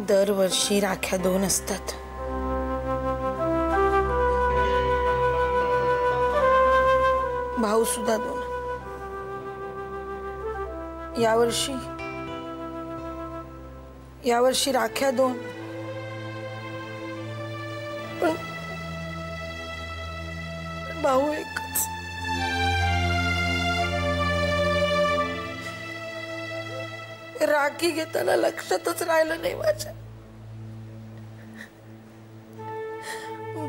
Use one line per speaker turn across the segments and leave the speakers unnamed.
दरवर्षी राख्या 2 असतात. भाऊ सुद्धा 2. यावर्षी राख्या 2. पण भाऊ एकच. राखी घेताना लक्षातच राहिलं नाही माझ्या,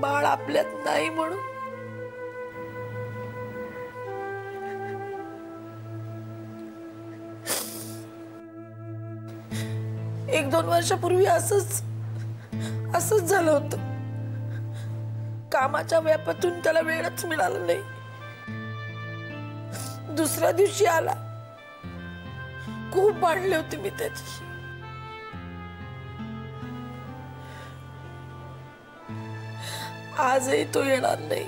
बाळ आपल्यात नाही म्हणून. एक 2 वर्षापूर्वी असंच झालं होतं. कामाच्या व्यापातून त्याला वेळच मिळाला नाही. दुसऱ्या दिवशी आला. खूप भांडले होते मी त्याच्याशी. आजही तो येणार नाही.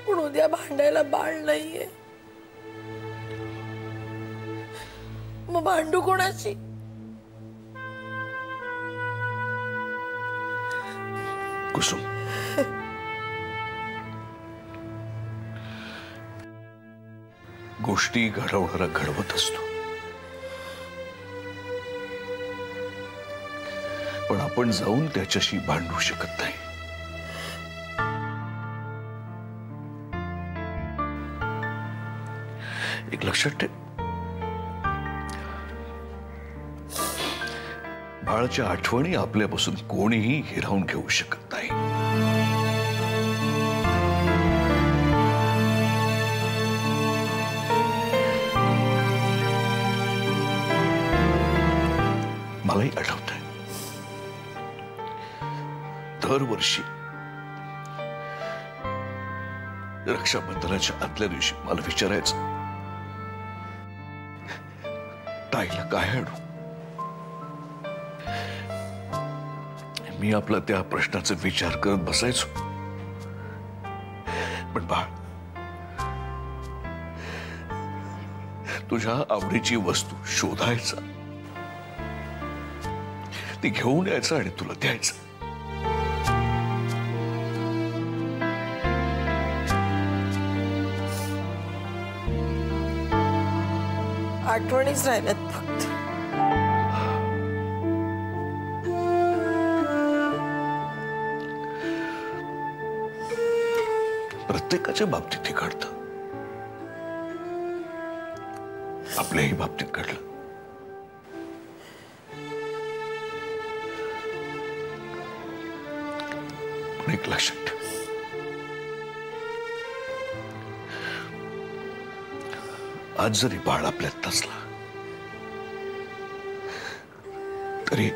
पण उद्या भांडायला बाळ नाहीये. मग भांडू कोणाशी?
कुसुम, गोष्टी घडवणारा घडवत असतो, पण आपण जाऊन त्याच्याशी भांडू शकत नाही. एक लक्षात ठेव, बाळाच्या आठवणी आपल्यापासून कोणीही हिरावून घेऊ शकत नाही. मलाही आठवतंय, दरवर्षी रक्षाबंधनाच्या आदल्या दिवशी मला विचारायचं, ताईला काय आणू? मी आपला त्या प्रश्नाचा विचार करत बसायचो. पण बाळ, तुझ्या आवडीची वस्तू शोधायचा, ती घेऊन यायचं आणि तुला द्यायचं.
आठवणीच राहिल्यात फक्त.
प्रत्येकाच्या बाबतीत हे घडतं. आपल्याही बाबतीत घडलं. पण एक लक्षात ठेव, आज जरी बाळ आपल्यात नसला तरी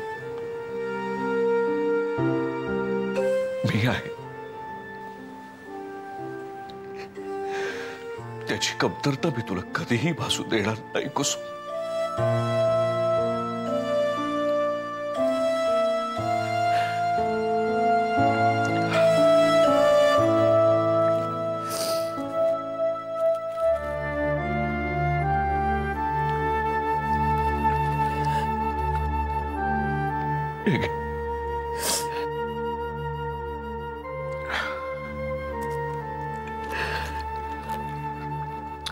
मी आहे. त्याची कमतरता मी तुला कधीही भासू देणार नाही कुसुम.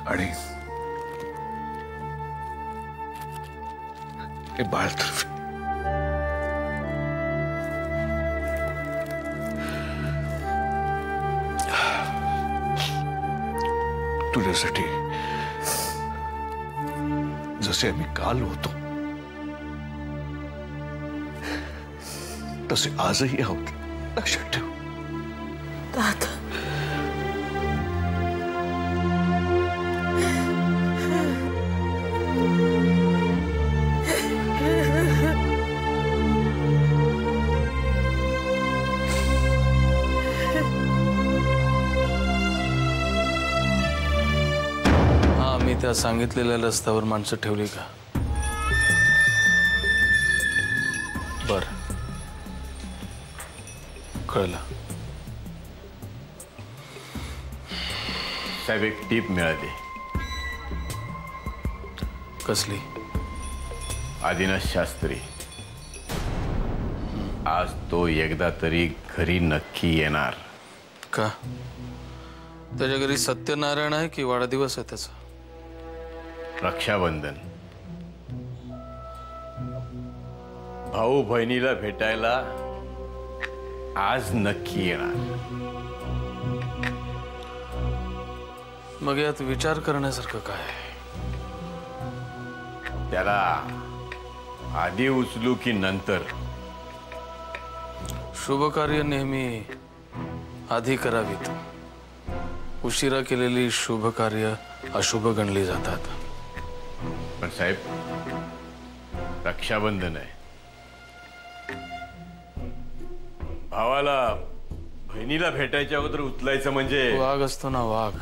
आणि हे बाळ तर्फे तुझ्यासाठी जसे आम्ही काल होतो तसे आजही आहोत. लक्षात ठेव.
दादा,
मी त्या सांगितलेल्या रस्त्यावर माणसं ठेवली का? बर, कळलं.
साहेब, एक टीप मिळाली.
कसली?
आदिनाथ शास्त्री, आज तो एकदा तरी घरी नक्की येणार
का? त्याच्या घरी सत्यनारायण आहे की वाढदिवस आहे त्याचा?
रक्षाबंधन, भाऊ बहिणीला भेटायला आज नक्की येणार.
मग यात विचार करण्यासारखं काय?
त्याला आधी उचलू की नंतर?
शुभ कार्य नेहमी आधी करावीत. उशिरा केलेली शुभ कार्य अशुभ गणली जातात.
पण साहेब, रक्षाबंधन आहे. भावाला बहिणीला भेटायच्या अगोदर उचलायचं म्हणजे?
वाघ असतो ना वाघ,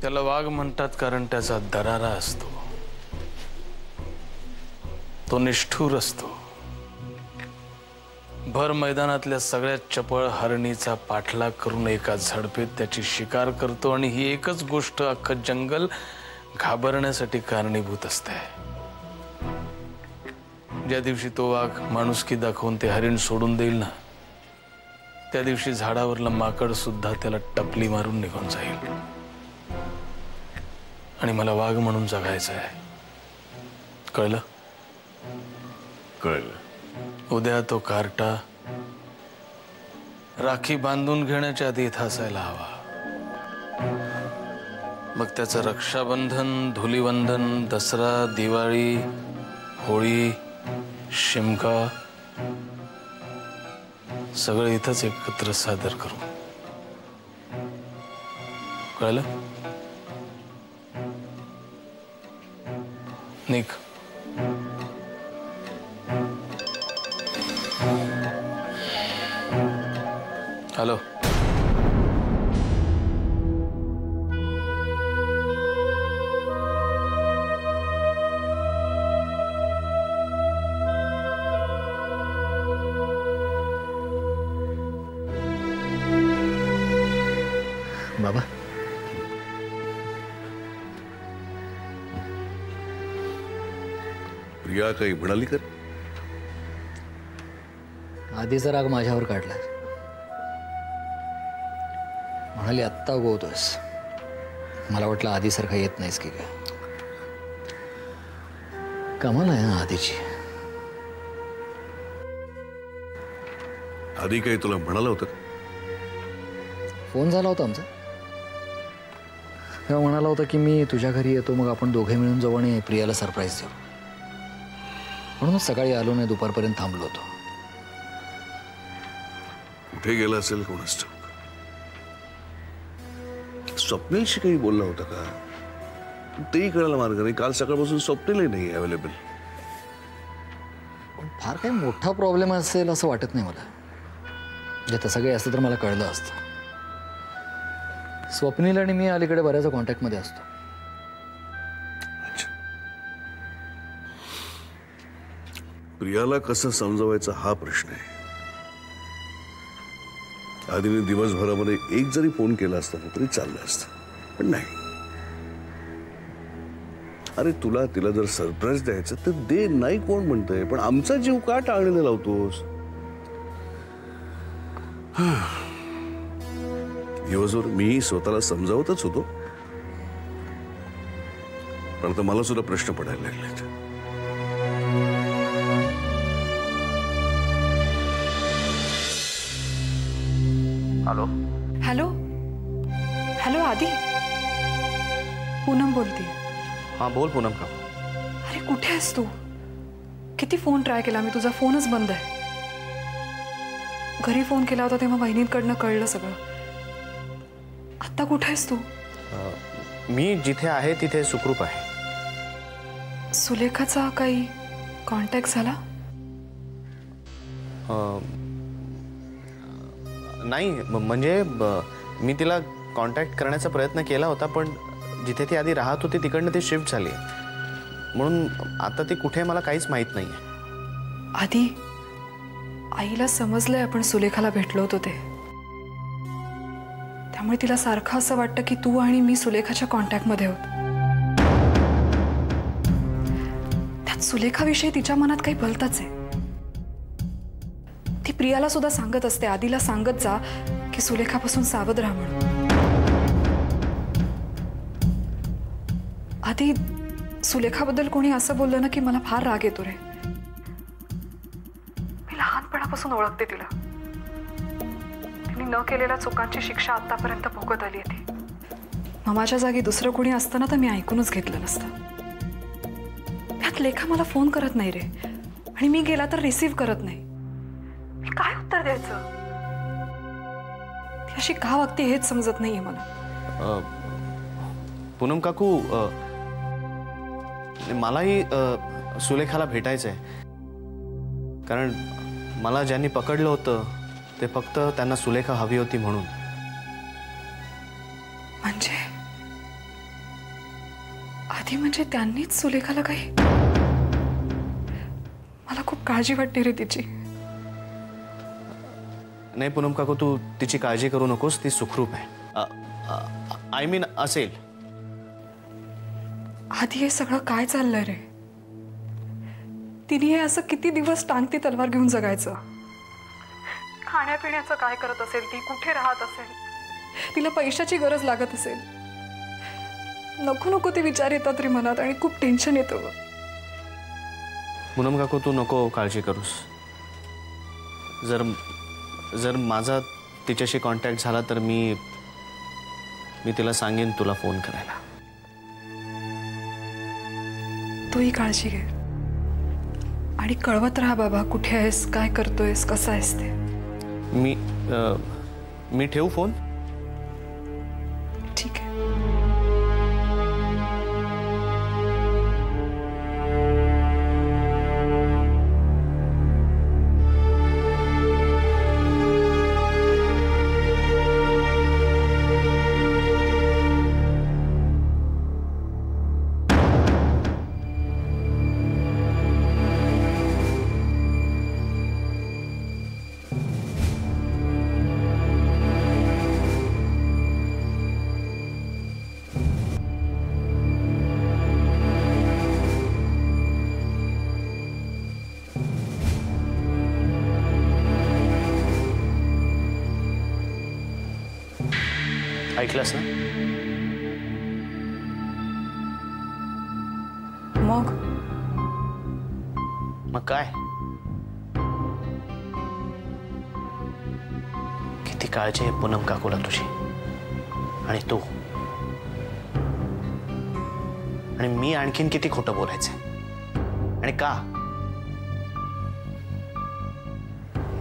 त्याला वाघ म्हणतात कारण त्याचा दरारा असतो. तो निष्ठुर असतो. भर मैदानातल्या सगळ्यात चपळ हरणीचा पाठलाग करून एका झडपेत त्याची शिकार करतो आणि ही एकच गोष्ट अख्खं जंगल घाबरण्यासाठी कारणीभूत असते. ज्या दिवशी तो वाघ माणुसकी दाखवून ते हरिण सोडून देईल ना, त्या दिवशी झाडावरलं माकड सुद्धा त्याला टपली मारून निघून जाईल. आणि मला वाघ म्हणून जगायचं आहे. कळलं?
कळलं.
उद्या तो कार्टा राखी बांधून घेण्याच्या आधी इथं असायला हवा. मग त्याचं रक्षाबंधन, धुलीवंदन, दसरा, दिवाळी, होळी, शिमगा सगळं इथंच एकत्र सादर करू. कळलं? निघ. हॅलो.
बाबा,
प्रिया काही म्हणाली का?
आधीचा राग माझ्यावर काढला. म्हणाली आत्ता उगवतोस. मला वाटलं आधीसारखा येत नाहीस की काय. कमाल आहे ना आधीची.
आधी काही तुला म्हणालं होतं?
फोन झाला होता आमचा. तेव्हा म्हणाला होता की मी तुझ्या घरी येतो, मग आपण दोघे मिळून जाऊ आणि प्रियाला सरप्राईज देऊ. म्हणूनच सकाळी आलो नाही, दुपारपर्यंत थांबलो होतो.
कुठे गेला असेल कोणास ठाऊक. स्वप्नीलशी काही बोलला होता का? तेही कळायला मार्ग नाही. काल सकाळपासून स्वप्नीलही नाही अवेलेबल.
पण फार काही मोठा प्रॉब्लेम असेल असं वाटत नाही मला. जे तसं काही असतं तर मला कळलं असतं. स्वप्नील आणि मी अलीकडे बऱ्याच कॉन्टॅक्टमध्ये असतो.
प्रियाला कसं समजवायचं हा प्रश्न आहे. आधीने दिवसभरामध्ये एक जरी फोन केला असता तरी चाललं असतं, पण नाही. अरे तुला तिला जर सरप्राईज द्यायचं तर दे, नाही कोण म्हणतंय, पण आमचा जीव का टाळणीला लावतोस? दिवसभर मी स्वतःला समजावतच होतो, पण आता मला सुद्धा प्रश्न पडायला लागलेत.
हॅलो
हॅलो हॅलो आदी, पूनम बोलते.
हां बोल पूनम. का?
अरे कुठे आहेस तू? किती फोन ट्राय केला मी, तुझा फोनच बंद आहे. घरी फोन केला होता तेव्हा बहिणींकडनं कळलं सगळं. आता कुठे आहेस तू?
मी जिथे आहे तिथे सुखरूप आहे.
सुलेखाचा काही कॉन्टॅक्ट झाला?
नाही, म्हणजे मी तिला कॉन्टॅक्ट करण्याचा प्रयत्न केला होता, पण जिथे ती आधी राहत होती तिकडनं ती शिफ्ट झाली, म्हणून आता ती कुठे मला काहीच माहीत नाही आहे.
आधी आईला समजलंय आपण सुलेखाला भेटलो होतो ते, त्यामुळे तिला सारखं असं वाटतं की तू आणि मी सुलेखाच्या कॉन्टॅक्टमध्ये आहोत. पण सुलेखाविषयी तिच्या मनात काही भलतंच आहे. ती प्रियाला सुद्धा सांगत असते, आधीला सांगत जा की सुलेखापासून सावध राहा म्हणून. आधी सुलेखाबद्दल कोणी असं बोललं ना की मला फार राग येतो रे. मी लहानपणापासून ओळखते तिला. तिने न केलेल्या चुकांची शिक्षा आतापर्यंत भोगत आली आहे ती. माझ्या जागी दुसरं कोणी असतं ना तर मी ऐकूनच घेतलं नसतं. त्यात लेखा मला फोन करत नाही रे, आणि मी गेला तर रिसीव्ह करत नाही. मी काय उत्तर द्यायचं? ती अशी का वागते हेच समजत नाहीये मला.
पूनम काकू, मलाही सुलेखाला भेटायचंय. कारण मला ज्यांनी पकडलं होतं ते फक्त त्यांना सुलेखा हवी होती म्हणून.
म्हणजे आधी म्हणजे त्यांनीच सुलेखाला काही. मला खूप काळजी वाटते रे तिची.
नाही पूनम काकू, तू तिची काळजी करू नकोस. ती सुखरूप आहे. आय मीन असेल.
आधी हे सगळं काय चाललंय रे? तिने हे असं किती दिवस टांगती तलवार घेऊन जगायचं? खाण्यापिण्याचं काय करत असेल ती? कुठे राहत असेल? तिला पैशाची गरज लागत असेल? नको नको ते विचार येतात रे मनात, आणि खूप टेन्शन येतं.
पूनम काकू, तू नको काळजी करूस. जर माझा तिच्याशी कॉन्टॅक्ट झाला तर मी तिला सांगेन तुला फोन करायला.
तूही काळजी घे आणि कळवत राहा बाबा, कुठे आहेस, काय करतोयस, कसं आहेस ते.
मी ठेवू फोन?
ठीक आहे.
ऐकलंस ना? मग काय? किती काळजी आहे पूनम काकूला तुझी. आणि तू आणि मी आणखीन किती खोटं बोलायचंय? आणि का?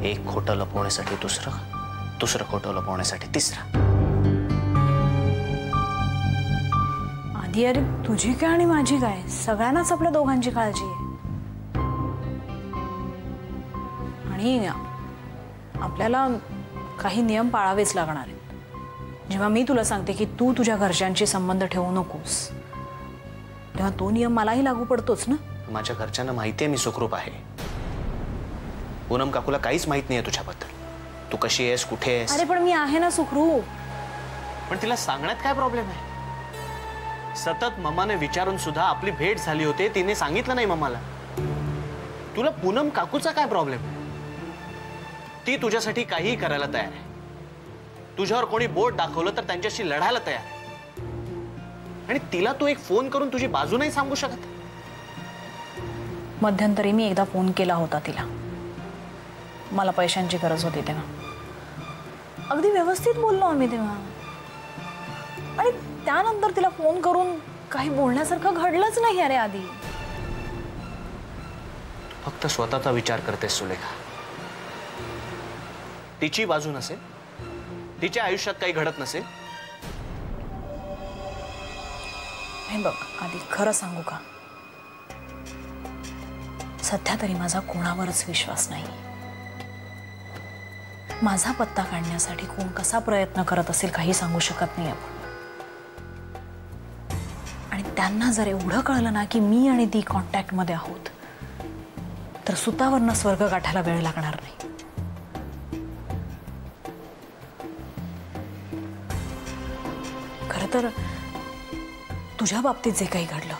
एक खोटं लपवण्यासाठी दुसरं खोटं लपवण्यासाठी तिसरं.
आधी अरे तुझी काय आणि माझी काय, सगळ्यांनाच आपल्या दोघांची काळजी आहे. आणि आपल्याला काही नियम पाळावेच लागणार आहेत. जेव्हा मी तुला सांगते की तू तुझ्या घरच्यांशी संबंध ठेवू नकोस, तेव्हा तो नियम मलाही लागू पडतोच ना.
माझ्या घरच्यांना माहिती आहे मी सुखरूप आहे. पूनम काकूला काहीच माहित नाहीये तुझ्याबद्दल. तू कशी आहेस, कुठे आहेस.
अरे पण मी आहे ना सुखरूप.
पण तिला सांगण्यात काय प्रॉब्लेम आहे? सतत मम्माने विचारून सुद्धा आपली भेट झाली होती, तिने सांगितलं नाही मम्माला. तुला पूनम काकूचा काय प्रॉब्लेम? ती तुझ्यासाठी काहीही करायला तयार आहे. तुझ्यावर कोणी बोट दाखवलं तर त्यांच्याशी लढायला तयार आहे. आणि तिला तू एक फोन करून तुझी बाजू नाही सांगू शकत?
मध्यंतरी मी एकदा फोन केला होता तिला. मला पैशांची गरज होती तेव्हा. अगदी व्यवस्थित बोललो आम्ही तेव्हा. आणि त्यानंतर तिला फोन करून काही बोलण्यासारखं घडलंच नाही. अरे आधी
फक्त स्वतःचा विचार करतेस सुलेखा. तिची बाजू नसेल, तिच्या आयुष्यात काही घडत नसेल.
हे बघ आधी खरं सांगू का, सध्या तरी माझा कोणावरच विश्वास नाही. माझा पत्ता काढण्यासाठी कोण कसा प्रयत्न करत असेल काही सांगू शकत नाही आपण. आणि त्यांना जर एवढं कळलं ना की मी आणि ती कॉन्टॅक्ट मध्ये आहोत, तर सुतावरनं स्वर्ग गाठायला वेळ लागणार नाही. खरं तर तुझ्या बाबतीत जे काही घडलं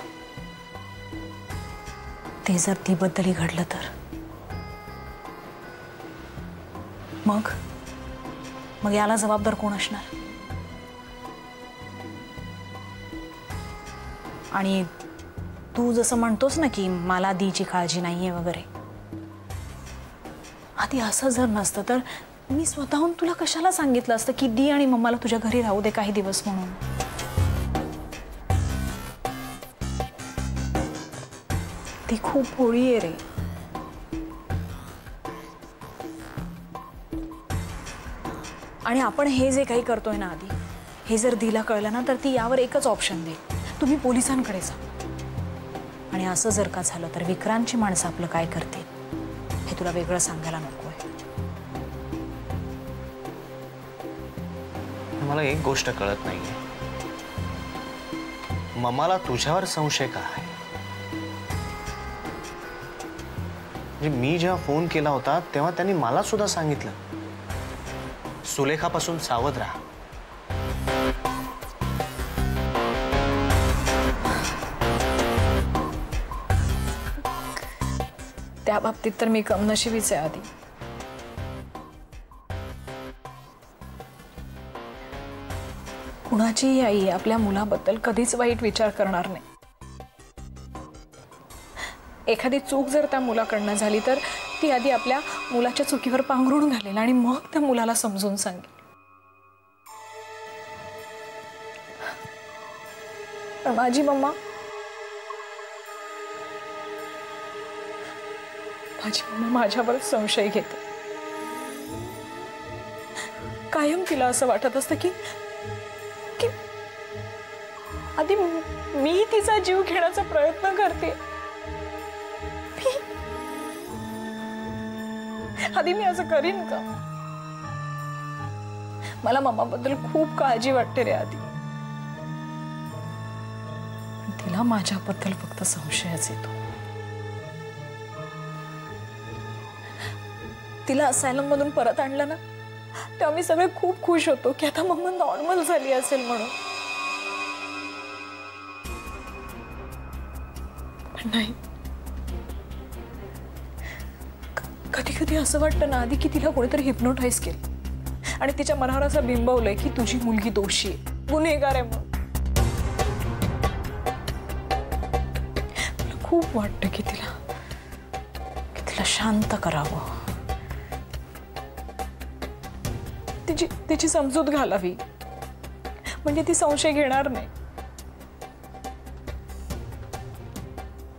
ते जर तीबद्दलही घडलं तर मग याला जबाबदार कोण असणार? आणि तू जसं म्हणतोस ना की मला दीची काळजी नाहीये वगैरे, आधी असं जर नसतं तर मी स्वतःहून तुला कशाला सांगितलं असतं की दी आणि मम्माला तुझ्या घरी राहू दे काही दिवस म्हणून. ती खूप भोळी आहे रे. आणि आपण हे जे काही करतोय ना आधी, हे जर दिला कळलं ना तर ती यावर एकच ऑप्शन दे, तुम्ही पोलिसांकडे जा. आणि असं जर का झालं तर विक्रांतची माणसं आपलं काय करतील हे तुला वेगळं सांगायला नकोय.
मला एक गोष्ट कळत नाहीये, मम्माला तुझ्यावर संशय का आहे? म्हणजे मी जेव्हा फोन केला होता तेव्हा त्यांनी मला सुद्धा सांगितलं सुलेखापासून सावध राहा.
त्या बाबतीत तर मी कमनशिबीच आहे आधी. कुणाचीही आई आपल्या मुलाबद्दल कधीच वाईट विचार करणार नाही. एखादी चूक जर त्या मुलाकडनं झाली तर ती आधी आपल्या मुलाच्या चुकीवर पांघरून घालेल आणि मग त्या मुलाला समजून सांगेल. पण माझी मम्मा माझ्यावर संशय घेते. कायम तिला असं वाटत असतं की आधी मी तिचा जीव घेण्याचा प्रयत्न करते. आधी मी असं करीन का? मला मम्माबद्दल खूप काळजी वाटते रे आधी. तिला माझ्याबद्दल फक्त संशयच येतो. तिला असायलम मधून परत आणलं ना तेव्हा मी सगळे खूप खुश होतो की आता मम्मा नॉर्मल झाली असेल म्हणून. पण नाही, कधी कधी असं वाटतं ना आधी की तिला कोणीतरी हिप्नोटाईज केलं आणि तिच्या मनावर असं बिंबवलंय की तुझी मुलगी दोषी आहे, गुन्हेगार आहे. मग मला खूप वाटतं की तिला शांत करावं, तिची समजूत घालावी म्हणजे ती संशय घेणार नाही.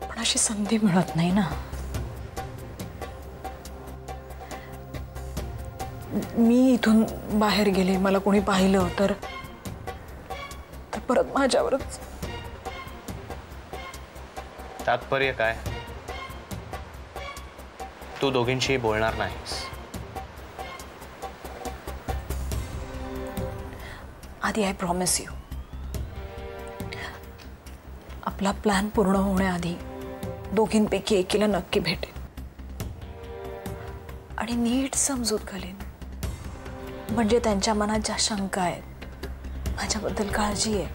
पण अशी संधी मिळत नाही ना. मी इथून बाहेर गेले, मला कोणी पाहिलं तर परत माझ्यावरच.
तात्पर्य काय? तू दोघींशी बोलणार नाहीस?
आधी आय प्रॉमिस यू, आपला प्लॅन पूर्ण होण्याआधी दोघींपैकी एकीला नक्की भेटेल आणि नीट समजूत घालेन. म्हणजे त्यांच्या मनात ज्या शंका आहेत, माझ्याबद्दल काळजी आहे,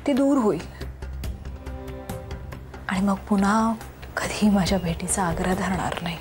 ती दूर होईल. आणि मग पुन्हा कधी माझ्या भेटीचा आग्रह धरणार नाही.